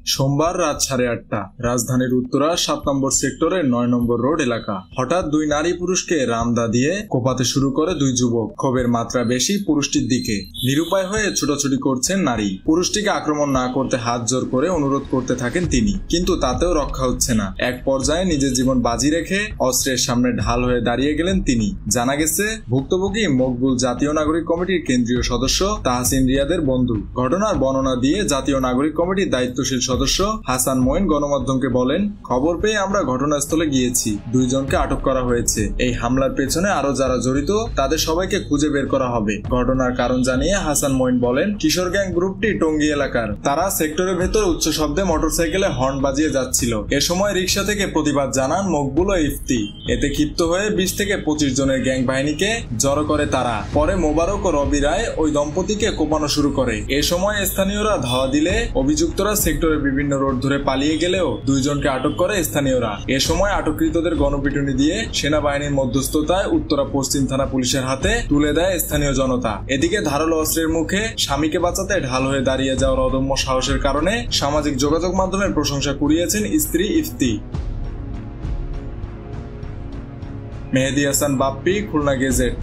সোমবার রাত 8:30টা রাজধানীর উত্তরা 7 নম্বর সেক্টরের 9 নম্বর রোড এলাকা। হঠাৎ দুই নারী পুরুষকে রামদা দিয়ে কোপাতে শুরু করে দুই যুবক। ক্ষোভের মাত্রা বেশি পুরুষটির দিকে। নিরুপায় হয়ে ছুটাছুটি করছেন নারী। পুরুষটিকে আক্রমণ না করতে হাত জোর করে অনুরোধ করতে থাকেন তিনি, কিন্তু তাতেও রক্ষা হচ্ছে না। এক পর্যায়ে নিজের জীবন বাজি রেখে অস্ত্রের সামনে ঢাল হয়ে দাঁড়িয়ে গেলেন তিনি। জানা গেছে, ভুক্তভোগী মকবুল জাতীয় নাগরিক কমিটির কেন্দ্রীয় সদস্য তাহসিন রিয়াদের বন্ধু। ঘটনার বর্ণনা দিয়ে জাতীয় নাগরিক কমিটির দায়িত্বশীল সদস্য হাসান মঈন গণমাধ্যমকে বলেন, খবর পেয়ে আমরা ঘটনাস্থলে গিয়েছি। দুইজনকে আটক করা হয়েছে। এই হামলার পেছনে আরো যারা জড়িত তাদের সবাইকে খুঁজে বের করা হবে। ঘটনার কারণ জানিয়ে হাসান মঈন বলেন, কিশোর গ্যাং গ্রুপটি টঙ্গী এলাকার। তারা সেক্টরের ভেতর উচ্চ শব্দে মোটরসাইকেলে হর্ন বাজিয়ে যাচ্ছিল। এ সময় রিকশা থেকে প্রতিবাদ জানান মকবুল ও ইফতি। এতে ক্ষিপ্ত হয়ে 20 থেকে 25 জনের গ্যাং বাহিনীকে জড়ো করে তারা। পরে মোবারক ও রবি রায় ওই দম্পতিকে কোপানো শুরু করে। এ সময় স্থানীয়রা ধাওয়া দিলে অভিযুক্তরা সেক্টরের বিভিন্ন রোড ধরে পালিয়ে গেলেও দুইজনকে আটক করে স্থানীয়রা। এ সময় আটককৃতদের গণপিটুনি দিয়ে সেনাবাহিনীর মধ্যস্থতায় উত্তরা পশ্চিম থানা পুলিশের হাতে তুলে দেয় স্থানীয় জনতা। এদিকে ধারালো অস্ত্রের মুখে স্বামীকে বাঁচাতে ঢাল হয়ে দাঁড়িয়ে যাওয়ার অদম্য সাহসের কারণে সামাজিক যোগাযোগ মাধ্যমের প্রশংসা কুড়িয়েছেন স্ত্রী ইফতি। মেহেদী হাসান বাপ্পি, খুলনা গেজেট।